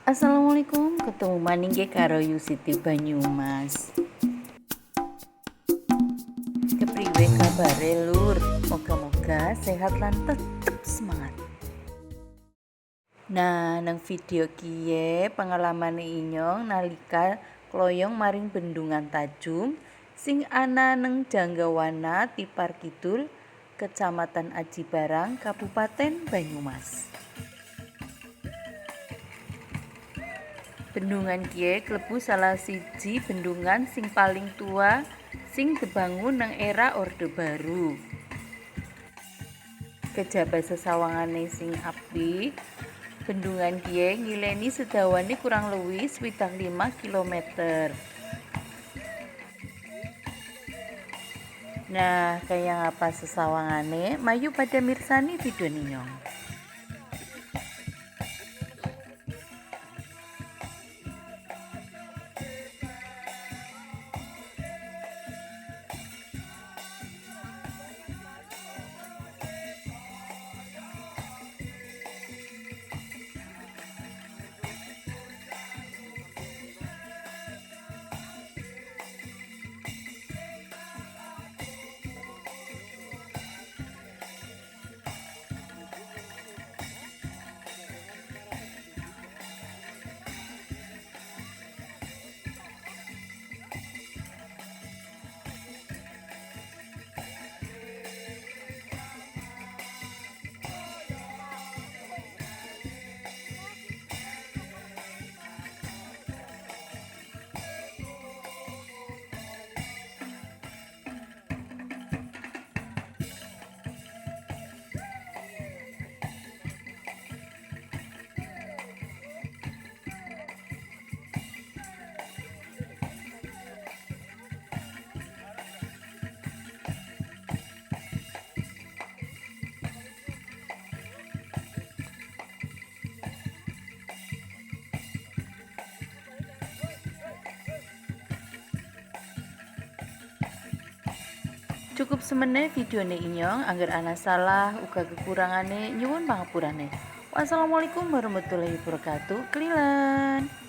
Assalamualaikum, ketemu maning ge karo Yusiti Banyumas. Kepriwe kabare lur? Moga-moga sehat lan tetep semangat. Nah, nang video kiye pengalamane Inyong nalika kloyong maring Bendungan Tajum sing ana neng Janggawana Tipar Kidul, Kecamatan Aji Barang, Kabupaten Banyumas. Bendungan kiye klebu salah siji bendungan sing paling tua sing dibangun nang era Orde Baru. Kejaba sesawangane sing apik, bendungan kiye ngileni sedawane kurang luwih 5 km. Nah, kayak apa sesawangane? Mayu pada mirsani video Ninyong. Cukup semene videone Inyong, angger ana salah uga kekurangane nyuwun pangapurane. Wassalamualaikum warahmatullahi wabarakatuh. Kelilan.